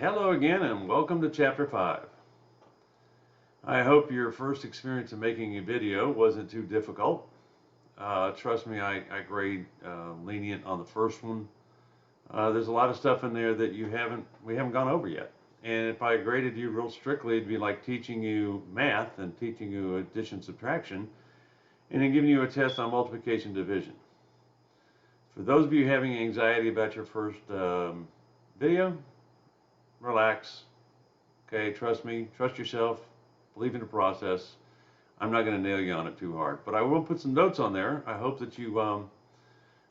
Hello again and welcome to Chapter 5. I hope your first experience in making a video wasn't too difficult. Trust me, I grade lenient on the first one. There's a lot of stuff in there that we haven't gone over yet. And if I graded you real strictly, it'd be like teaching you math and teaching you addition, subtraction, and then giving you a test on multiplication, division. For those of you having anxiety about your first video, relax. Okay, trust me, trust yourself, believe in the process. I'm not going to nail you on it too hard, but I will put some notes on there. I hope that you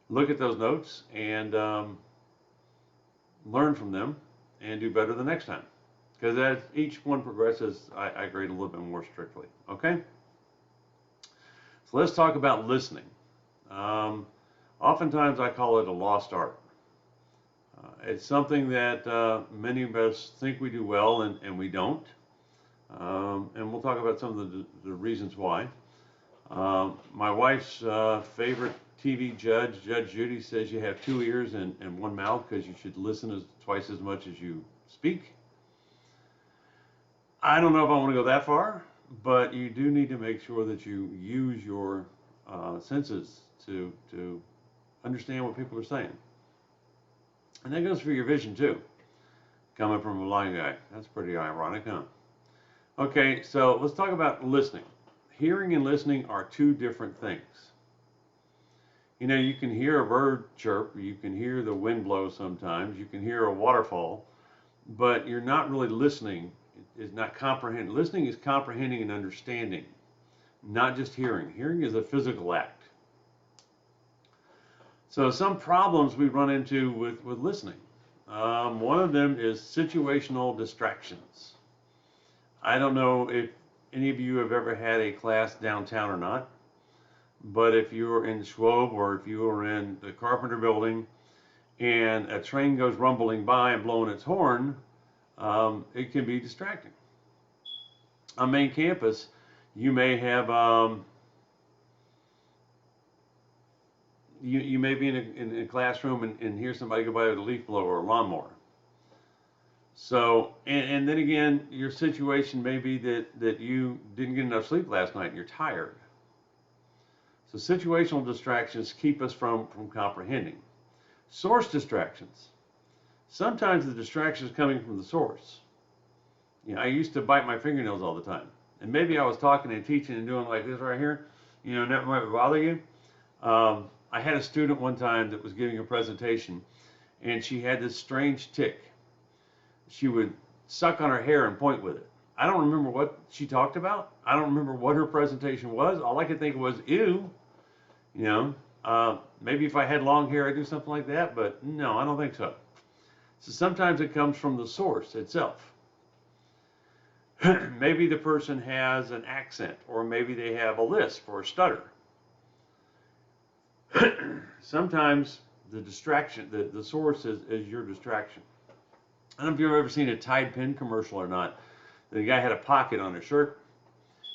look at those notes and learn from them and do better the next time. Because as each one progresses, I grade a little bit more strictly. Okay? So let's talk about listening. Oftentimes I call it a lost art. It's something that many of us think we do well and we don't. And we'll talk about some of the reasons why. My wife's favorite TV judge, Judge Judy, says you have two ears and one mouth because you should listen twice as much as you speak. I don't know if I want to go that far, but you do need to make sure that you use your senses to understand what people are saying. And that goes for your vision too, coming from a blind guy. That's pretty ironic, huh? Okay, so let's talk about listening. Hearing and listening are two different things. You know, you can hear a bird chirp, you can hear the wind blow sometimes, you can hear a waterfall, but you're not really listening. It's not comprehending. Listening is comprehending and understanding, not just hearing. Hearing is a physical act. So some problems we run into with listening. One of them is situational distractions. I don't know if any of you have ever had a class downtown or not, but if you were in Schwab or if you were in the Carpenter building and a train goes rumbling by and blowing its horn, it can be distracting. On main campus, you may have you may be in a classroom and hear somebody go by with a leaf blower or a lawnmower. So, and then again, your situation may be that you didn't get enough sleep last night and you're tired. So situational distractions keep us from comprehending. Source distractions. Sometimes the distraction is coming from the source. You know, I used to bite my fingernails all the time. And maybe I was talking and teaching and doing like this right here, you know, and that might bother you. I had a student one time that was giving a presentation, and she had this strange tick. She would suck on her hair and point with it. I don't remember what she talked about. I don't remember what her presentation was. All I could think was, ew. You know, maybe if I had long hair, I'd do something like that, but no, I don't think so. So sometimes it comes from the source itself. Maybe the person has an accent, or maybe they have a lisp or a stutter. Sometimes the distraction, the source is your distraction. I don't know if you've ever seen a Tide pen commercial or not. The guy had a pocket on his shirt,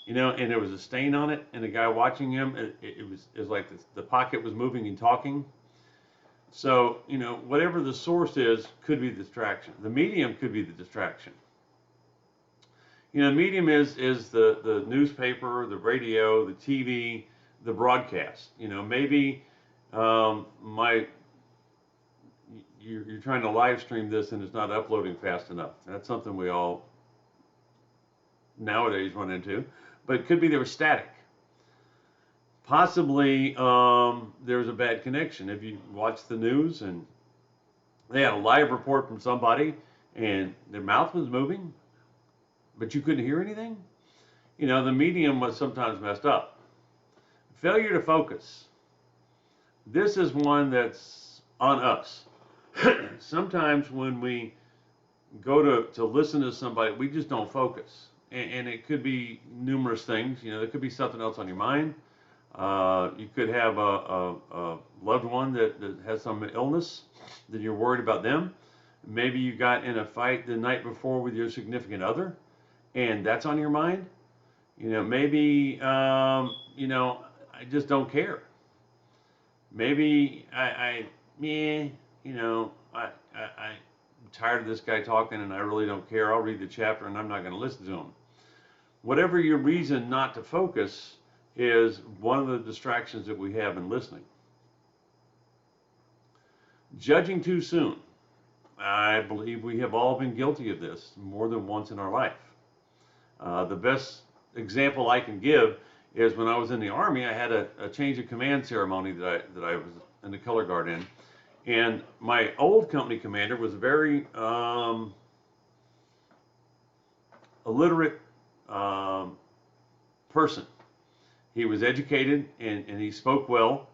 you know, and there was a stain on it, and the guy watching him, it was like the pocket was moving and talking. So, you know, whatever the source is could be the distraction. The medium could be the distraction. You know, the medium is the newspaper, the radio, the TV, the broadcast. You know, maybe you're trying to live stream this and it's not uploading fast enough. That's something we all nowadays run into. But it could be there was static. Possibly there was a bad connection. If you watch the news and they had a live report from somebody and their mouth was moving, but you couldn't hear anything, you know, the medium was sometimes messed up. Failure to focus. This is one that's on us. Sometimes when we go to listen to somebody, we just don't focus. And it could be numerous things. You know, there could be something else on your mind. You could have a loved one that has some illness, that you're worried about them. Maybe you got in a fight the night before with your significant other, and that's on your mind. You know, maybe, you know, I just don't care. Maybe you know, I tired of this guy talking and I really don't care. I'll read the chapter and I'm not going to listen to him. Whatever your reason not to focus is one of the distractions that we have in listening. Judging too soon. I believe we have all been guilty of this more than once in our life. The best example I can give is when I was in the Army, I had a change of command ceremony that I was in the color guard in. And my old company commander was a very illiterate person. He was educated and he spoke well.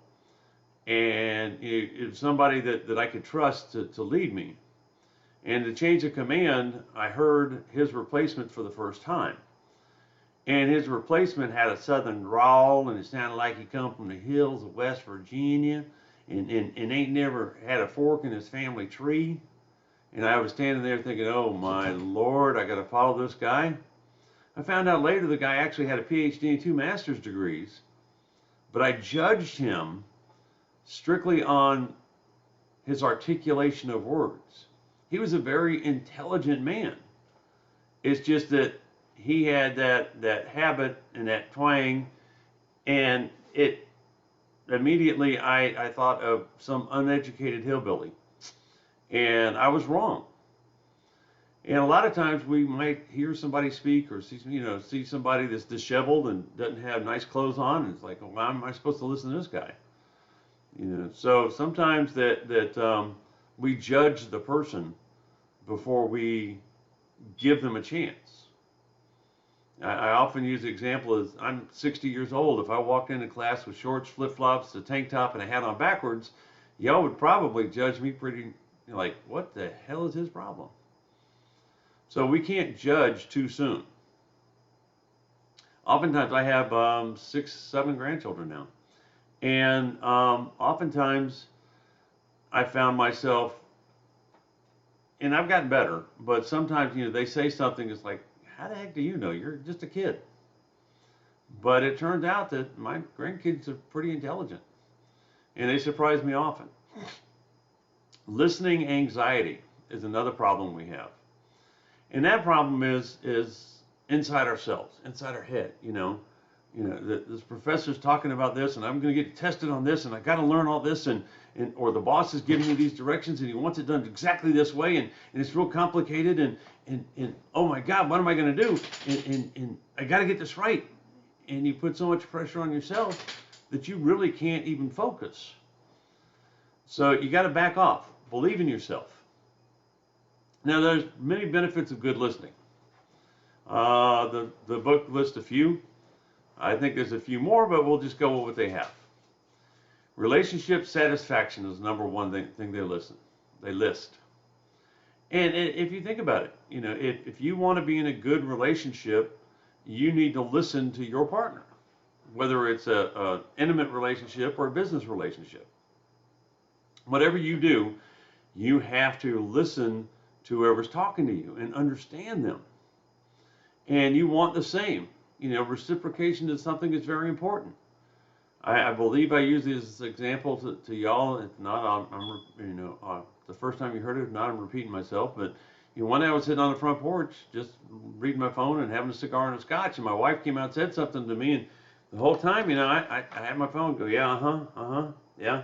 And it was somebody that I could trust to lead me. And the change of command, I heard his replacement for the first time. And his replacement had a southern drawl, and it sounded like he come from the hills of West Virginia, and ain't never had a fork in his family tree. And I was standing there thinking, oh my Lord, I got to follow this guy. I found out later the guy actually had a PhD and 2 master's degrees, but I judged him strictly on his articulation of words. He was a very intelligent man. It's just that he had that habit and that twang, and it immediately I thought of some uneducated hillbilly, and I was wrong. And a lot of times we might hear somebody speak or see somebody that's disheveled and doesn't have nice clothes on, and it's like, well, why am I supposed to listen to this guy? So sometimes that we judge the person before we give them a chance. I often use the example as I'm 60 years old. If I walked into class with shorts, flip-flops, a tank top, and a hat on backwards, y'all would probably judge me pretty like, what the hell is his problem? So we can't judge too soon. Oftentimes I have 6, 7 grandchildren now. And oftentimes I found myself, and I've gotten better, but sometimes, they say something that's like, how the heck do you know? You're just a kid. But it turns out that my grandkids are pretty intelligent, and they surprise me often. Listening anxiety is another problem we have. And that problem is inside ourselves, inside our head, this professor's talking about this, and I'm going to get tested on this, and I got to learn all this, or the boss is giving me these directions, and he wants it done exactly this way, and it's real complicated, and oh my God, what am I going to do? And I got to get this right. And you put so much pressure on yourself that you really can't even focus. So you got to back off. Believe in yourself. Now, there's many benefits of good listening. The book lists a few. I think there's a few more, but we'll just go with what they have. Relationship satisfaction is the number one thing they list. And if you think about it, if you want to be in a good relationship, you need to listen to your partner, whether it's an intimate relationship or a business relationship. Whatever you do, you have to listen to whoever's talking to you and understand them. And you want the same. Reciprocation is something that's very important. I believe I use this example to y'all. If not, the first time you heard it, if not, I'm repeating myself. But one day I was sitting on the front porch, just reading my phone and having a cigar and a scotch, and my wife came out and said something to me, and the whole time, I had my phone go, yeah, yeah.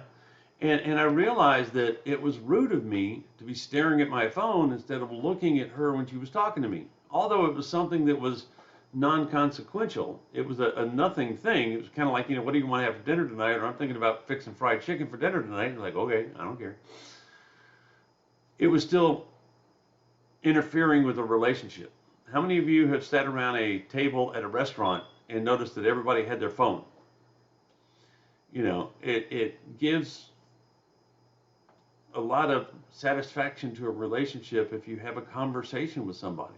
And I realized that it was rude of me to be staring at my phone instead of looking at her when she was talking to me. Although it was something that was non-consequential. It was a nothing thing. It was kind of like, what do you want to have for dinner tonight? Or I'm thinking about fixing fried chicken for dinner tonight. And like, okay, I don't care. It was still interfering with a relationship. How many of you have sat around a table at a restaurant and noticed that everybody had their phone? It gives a lot of satisfaction to a relationship if you have a conversation with somebody.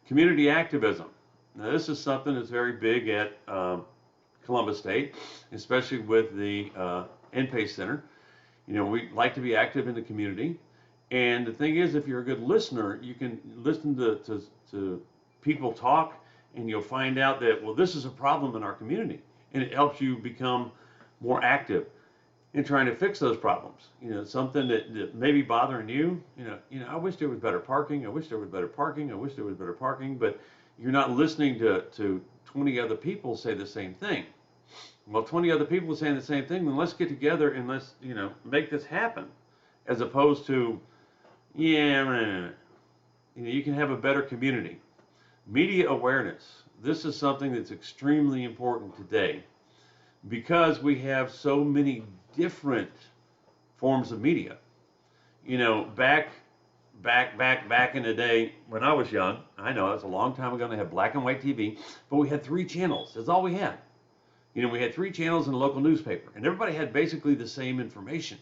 Community activism. Now, this is something that's very big at Columbus State, especially with the NPACE Center. We like to be active in the community. And the thing is, if you're a good listener, you can listen to people talk, and you'll find out that, well, this is a problem in our community. And it helps you become more active. and trying to fix those problems. Something that may be bothering you. I wish there was better parking. I wish there was better parking. I wish there was better parking. But you're not listening to 20 other people say the same thing. Well, 20 other people are saying the same thing. Then let's get together and let's make this happen, as opposed to you can have a better community. Media awareness. This is something that's extremely important today, because we have so many different forms of media. Back in the day when I was young, I know it's a long time ago, they had black and white TV, but we had 3 channels. That's all we had. We had 3 channels in a local newspaper, and everybody had basically the same information.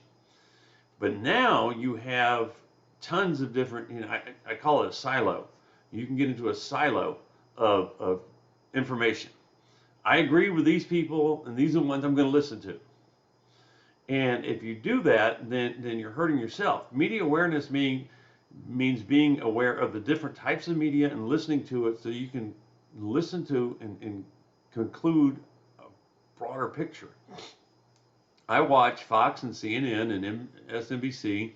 But now you have tons of different, I call it a silo. You can get into a silo of information. I agree with these people, and these are the ones I'm going to listen to. And if you do that, then you're hurting yourself. Media awareness means being aware of the different types of media and listening to it, so you can listen to and conclude a broader picture. I watch Fox and CNN and MSNBC,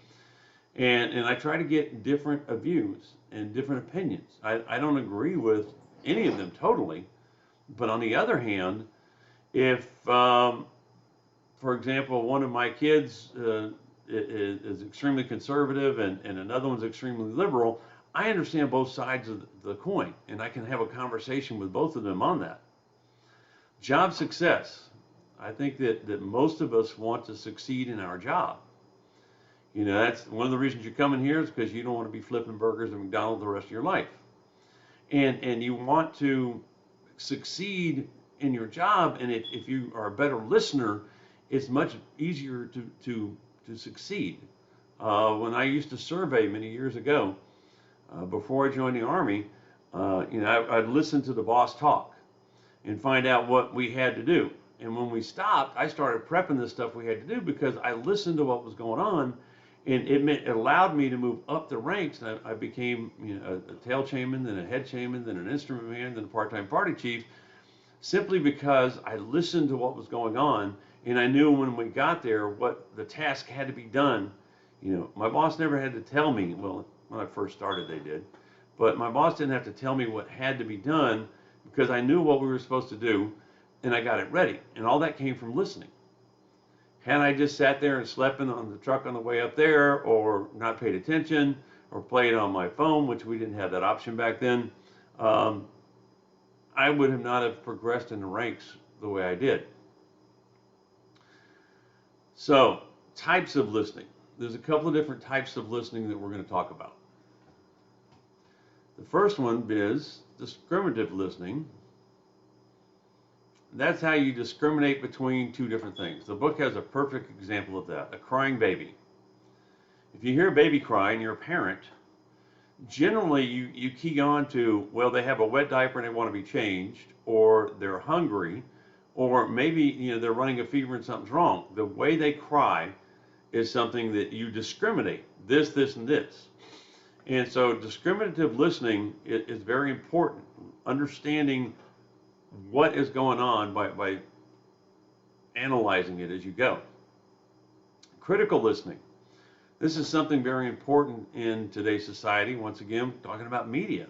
and I try to get different views and different opinions. I don't agree with any of them totally, but on the other hand, if, for example, one of my kids is extremely conservative and another one's extremely liberal, I understand both sides of the coin, and I can have a conversation with both of them on that. Job success. I think that most of us want to succeed in our job. That's one of the reasons you're coming here, is because you don't want to be flipping burgers at McDonald's the rest of your life. And you want to succeed in your job, and if you are a better listener, it's much easier to succeed. When I used to survey many years ago, before I joined the Army, I'd listen to the boss talk and find out what we had to do. And when we stopped, I started prepping the stuff we had to do, because I listened to what was going on, and it allowed me to move up the ranks. And I became a tail chairman, then a head chairman, then an instrument man, then a part-time party chief, simply because I listened to what was going on, and I knew when we got there what the task had to be done. My boss never had to tell me. Well, when I first started, they did, but my boss didn't have to tell me what had to be done, because I knew what we were supposed to do, and I got it ready. And all that came from listening. Had I just sat there and slept on the truck on the way up there, or not paid attention, or played on my phone, which we didn't have that option back then, I would have not have progressed in the ranks the way I did. So, types of listening. There's a couple of different types of listening that we're going to talk about. The first one is discriminative listening. That's how you discriminate between 2 different things. The book has a perfect example of that, a crying baby. If you hear a baby cry and you're a parent, generally you key on to, well, they have a wet diaper and they want to be changed, or they're hungry, or maybe they're running a fever and something's wrong. The way they cry is something that you discriminate, this, and this. And so discriminative listening is very important. Understanding what is going on by analyzing it as you go. Critical listening. This is something very important in today's society. Once again, talking about media.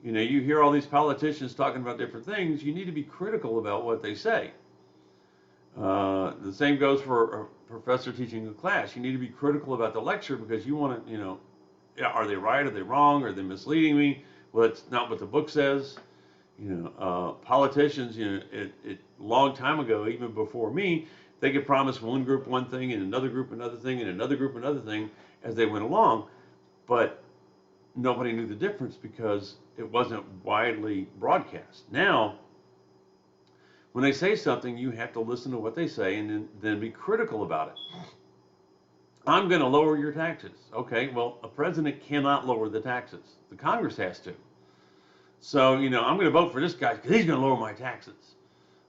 You hear all these politicians talking about different things. You need to be critical about what they say. The same goes for a professor teaching a class. You need to be critical about the lecture, because you want to, are they right? Are they wrong? Are they misleading me? Well, it's not what the book says. Politicians, a long time ago, even before me, they could promise one group one thing, and another group another thing, and another group another thing as they went along, but nobody knew the difference because it wasn't widely broadcast. Now, when they say something, you have to listen to what they say and then be critical about it. I'm going to lower your taxes. Okay, well, a president cannot lower the taxes. The Congress has to. So, I'm going to vote for this guy because he's going to lower my taxes.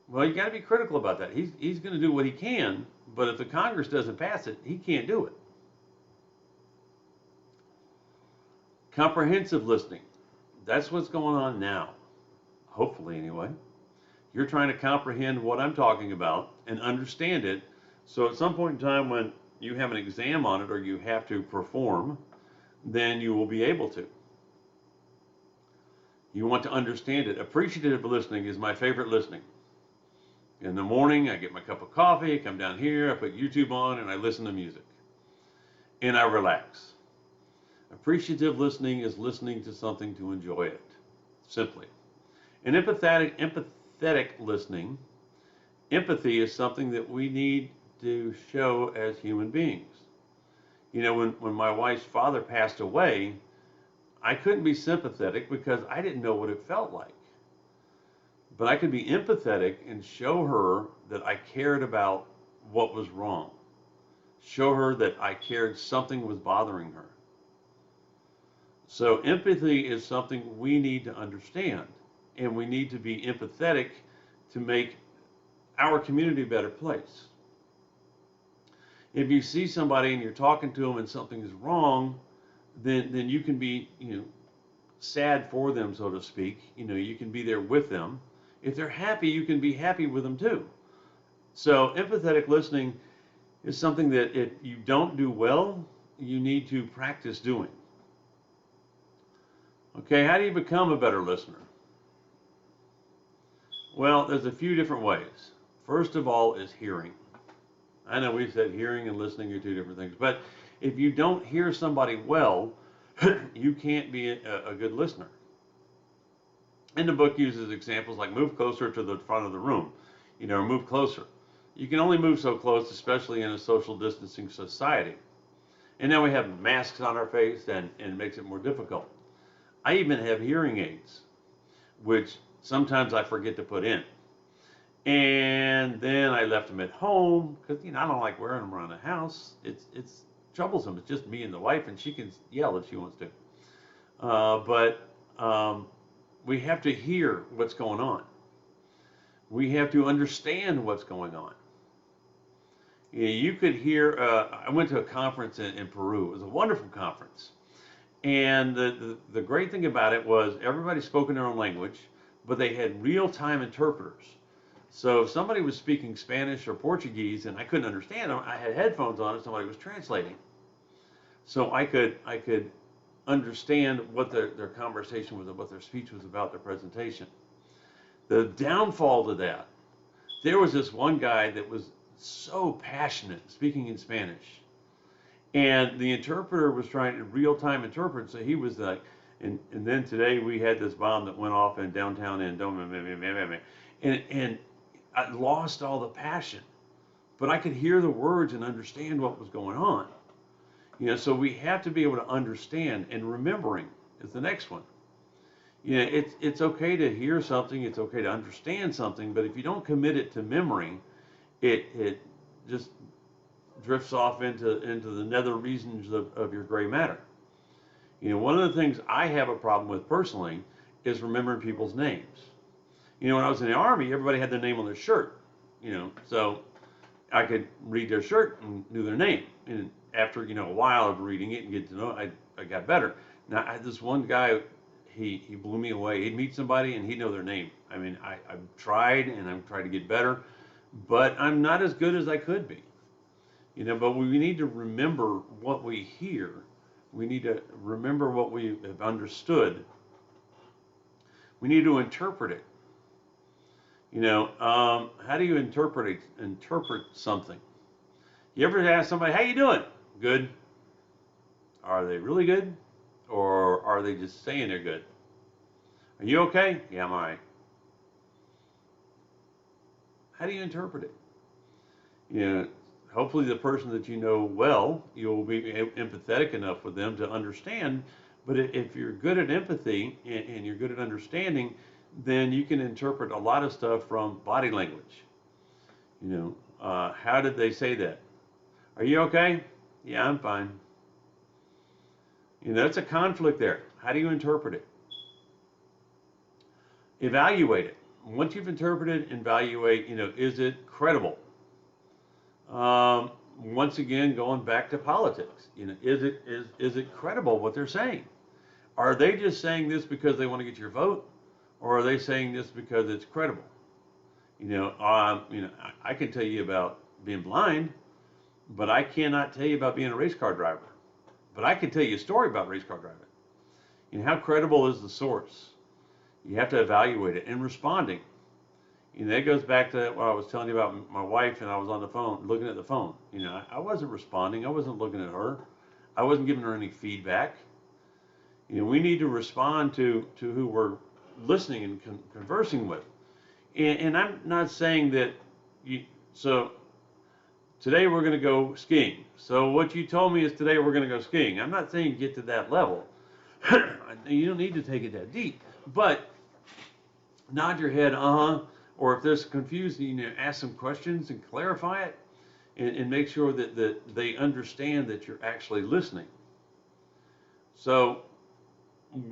Well, you got to be critical about that. He's going to do what he can, but if the Congress doesn't pass it, he can't do it. Comprehensive listening. That's what's going on now. Hopefully, anyway. You're trying to comprehend what I'm talking about and understand it So at some point in time when you have an exam on it or you have to perform, then you will be able to. You want to understand it. Appreciative listening is my favorite listening. In the morning, I get my cup of coffee, I come down here, I put YouTube on, and I listen to music. And I relax. Appreciative listening is listening to something to enjoy it, simply. And empathetic listening, empathy is something that we need to show as human beings. You know, when my wife's father passed away, I couldn't be sympathetic because I didn't know what it felt like. But I could be empathetic and show her that I cared about what was wrong. Show her that I cared something was bothering her. So empathy is something we need to understand. And we need to be empathetic to make our community a better place. If you see somebody and you're talking to them and something is wrong, then you can be, sad for them, so to speak. You can be there with them. If they're happy, you can be happy with them too. So empathetic listening is something that if you don't do well, you need to practice doing. Okay, how do you become a better listener? Well, there's a few different ways. First of all is hearing. I know we said hearing and listening are two different things, but if you don't hear somebody well, you can't be a good listener. And the book uses examples like move closer to the front of the room, or move closer. You can only move so close, especially in a social distancing society. And now we have masks on our face, and it makes it more difficult. I even have hearing aids, which sometimes I forget to put in. And then I left them at home because I don't like wearing them around the house. It's troublesome. It's just me and the wife, and she can yell if she wants to. But we have to hear what's going on. We have to understand what's going on. You could hear. I went to a conference in Peru. It was a wonderful conference, and the great thing about it was everybody spoke in their own language, but they had real-time interpreters. So if somebody was speaking Spanish or Portuguese and I couldn't understand them, I had headphones on and somebody was translating. So I could understand what their conversation was, what their speech was about, their presentation. The downfall to that, there was this one guy that was so passionate speaking in Spanish. And the interpreter was trying to real-time interpret, so he was like, and then today we had this bomb that went off in downtown Andover, and I lost all the passion, but I could hear the words and understand what was going on. So we have to be able to understand, and remembering is the next one. It's okay to hear something, it's okay to understand something, but if you don't commit it to memory, it just drifts off into the nether regions of your gray matter. One of the things I have a problem with personally is remembering people's names. When I was in the Army, everybody had their name on their shirt, so I could read their shirt and knew their name. And after, a while of reading it and getting to know it, I got better. Now, I had this one guy, he blew me away. He'd meet somebody and he'd know their name. I mean, I've tried and I've tried to get better, but I'm not as good as I could be. But we need to remember what we hear. We need to remember what we have understood. We need to interpret it. How do you interpret something? You ever ask somebody, how you doing? Good. Are they really good? Or are they just saying they're good? Are you okay? Yeah, I'm all right. How do you interpret it? Hopefully the person that you know well, you'll be empathetic enough with them to understand. But if you're good at empathy and you're good at understanding, then you can interpret a lot of stuff from body language. How did they say that? Are you okay? Yeah, I'm fine. It's a conflict there. How do you interpret it? Evaluate it. Once you've interpreted, evaluate, is it credible? Once again, going back to politics, is it credible what they're saying? Are they just saying this because they want to get your vote? Or are they saying this because it's credible? I can tell you about being blind. but I cannot tell you about being a race car driver. But I can tell you a story about race car driving. How credible is the source? You have to evaluate it and responding. That goes back to what I was telling you about my wife, and I was on the phone, looking at the phone. I wasn't responding. I wasn't looking at her. I wasn't giving her any feedback. We need to respond to who we're listening and conversing with. And I'm not saying that so today we're going to go skiing. So what you told me is today we're going to go skiing. I'm not saying get to that level. You don't need to take it that deep. But nod your head, or if there's confusion, ask some questions and clarify it, and make sure that they understand that you're actually listening. So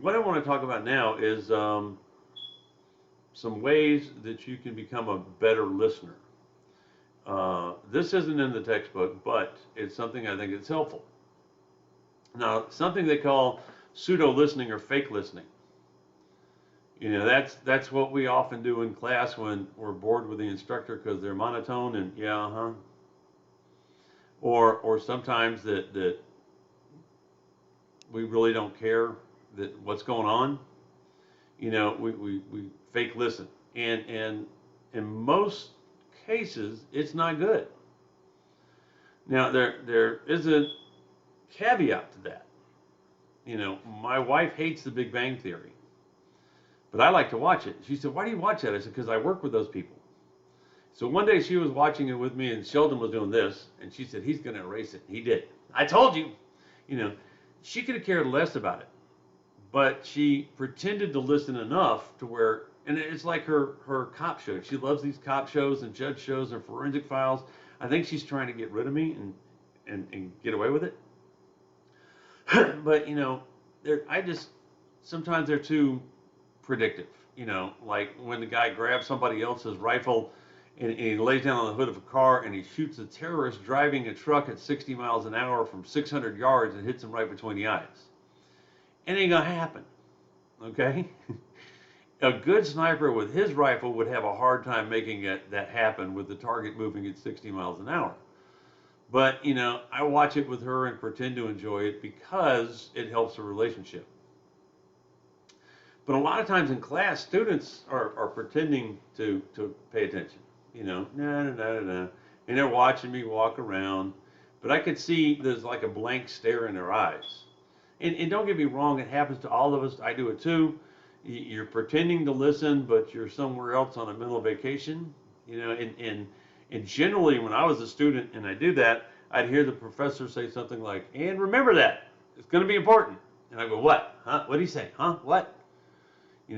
what I want to talk about now is some ways that you can become a better listener. This isn't in the textbook, but it's something I think is helpful. Now, something they call pseudo listening or fake listening. That's what we often do in class when we're bored with the instructor because they're monotone and or sometimes that we really don't care that what's going on. We fake listen, and in most cases it's not good. Now there is a caveat to that. My wife hates The Big Bang Theory. But I like to watch it. She said, "Why do you watch that?" I said, "Because I work with those people." So one day she was watching it with me, and Sheldon was doing this, and she said, "He's going to erase it." He did. I told you. She could have cared less about it, but she pretended to listen enough to where, and it's like her cop show. She loves these cop shows and judge shows and forensic files. I think she's trying to get rid of me and get away with it. But sometimes they're too predictive. Like when the guy grabs somebody else's rifle and he lays down on the hood of a car and he shoots a terrorist driving a truck at 60 miles an hour from 600 yards and hits him right between the eyes. It ain't gonna happen, okay? A good sniper with his rifle would have a hard time making that happen with the target moving at 60 miles an hour. But, I watch it with her and pretend to enjoy it because it helps the relationship. But a lot of times in class, students are pretending to pay attention. No, no, no, no. And they're watching me walk around. But I could see there's like a blank stare in their eyes. And don't get me wrong, it happens to all of us. I do it too. You're pretending to listen, but you're somewhere else on a mental vacation. And generally, when I was a student and I do that, I'd hear the professor say something like, "And remember that. It's going to be important." And I go, "What? Huh? What did he say? Huh? What?"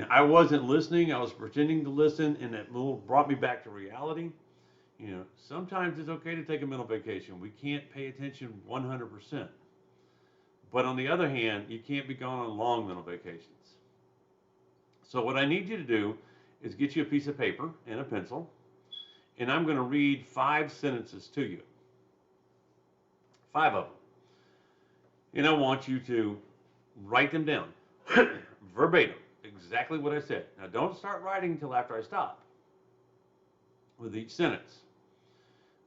I wasn't listening. I was pretending to listen, and it brought me back to reality. Sometimes it's okay to take a mental vacation. We can't pay attention 100%. But on the other hand, you can't be gone on long mental vacations. So what I need you to do is get you a piece of paper and a pencil, and I'm going to read 5 sentences to you. 5 of them. And I want you to write them down verbatim. Exactly what I said. Now don't start writing until after I stop with each sentence.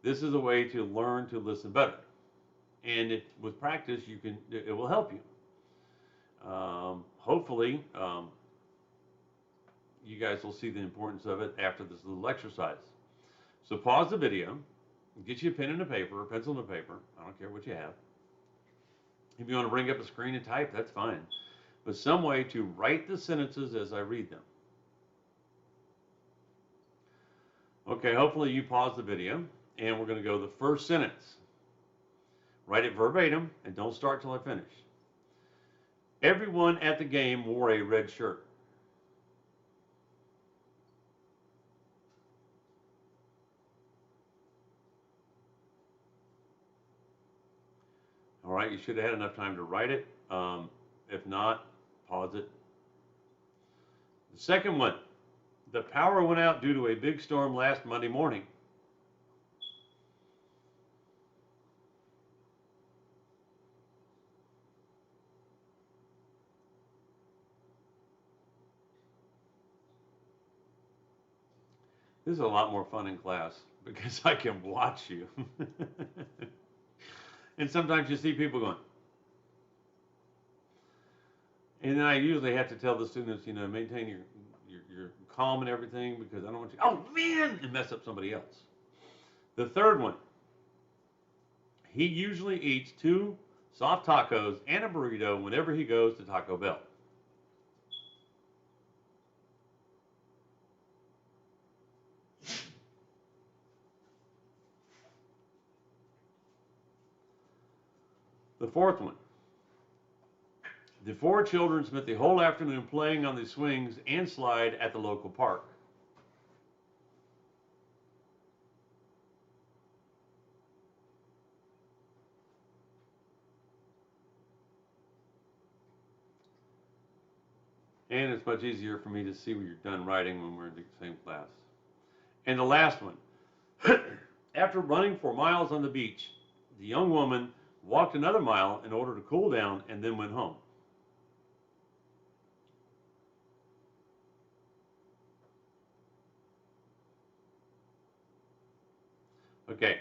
This is a way to learn to listen better. And with practice, it will help you. Hopefully, you guys will see the importance of it after this little exercise. So pause the video, get you a pen and a paper, a pencil and a paper. I don't care what you have. If you want to bring up a screen and type, that's fine. But some way to write the sentences as I read them. Okay, hopefully you pause the video, and we're going to go to the first sentence. Write it verbatim, and don't start till I finish. Everyone at the game wore a red shirt. All right, you should have had enough time to write it. If not, pause it. The second one, the power went out due to a big storm last Monday morning. This is a lot more fun in class because I can watch you. And sometimes you see people going, and then I usually have to tell the students, maintain your calm and everything because I don't want you, oh man, and mess up somebody else. The third one, he usually eats 2 soft tacos and a burrito whenever he goes to Taco Bell. The fourth one, the 4 children spent the whole afternoon playing on the swings and slide at the local park. And it's much easier for me to see when you're done writing when we're in the same class. And the last one, after running for miles on the beach, the young woman walked another mile in order to cool down and then went home. Okay.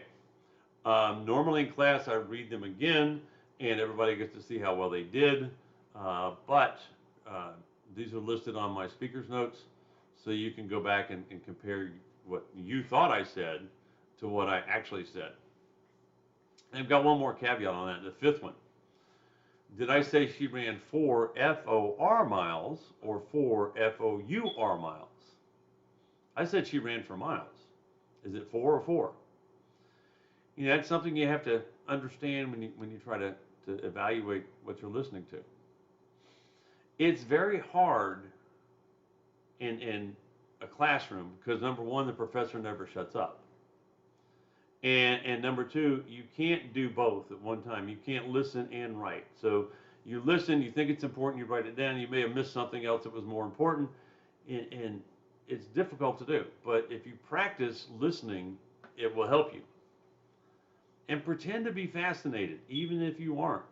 Normally in class, I read them again, and everybody gets to see how well they did. But these are listed on my speaker's notes, so you can go back and compare what you thought I said to what I actually said. And I've got one more caveat on that. The fifth one. Did I say she ran 4 FOR miles or 4 FOUR miles? I said she ran for miles. Is it 4 or 4? That's something you have to understand when you try to evaluate what you're listening to. It's very hard in a classroom because number one, the professor never shuts up. And number two, you can't do both at one time. You can't listen and write. So you listen, you think it's important, you write it down. You may have missed something else that was more important, and it's difficult to do. But if you practice listening, it will help you. And pretend to be fascinated, even if you aren't.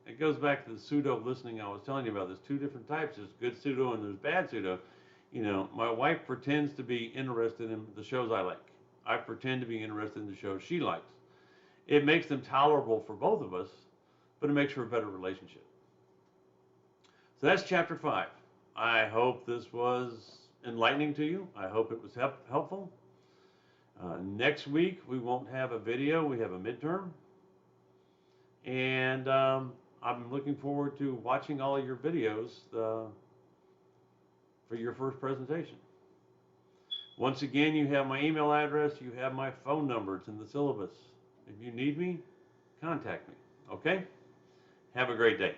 It goes back to the pseudo listening I was telling you about. There's 2 different types. There's good pseudo and there's bad pseudo. My wife pretends to be interested in the shows I like. I pretend to be interested in the shows she likes. It makes them tolerable for both of us, but it makes for a better relationship. So that's chapter 5. I hope this was enlightening to you. I hope it was helpful. Next week, we won't have a video. We have a midterm. And I'm looking forward to watching all of your videos for your first presentation. Once again, you have my email address. You have my phone number. It's in the syllabus. If you need me, contact me. Okay? Have a great day.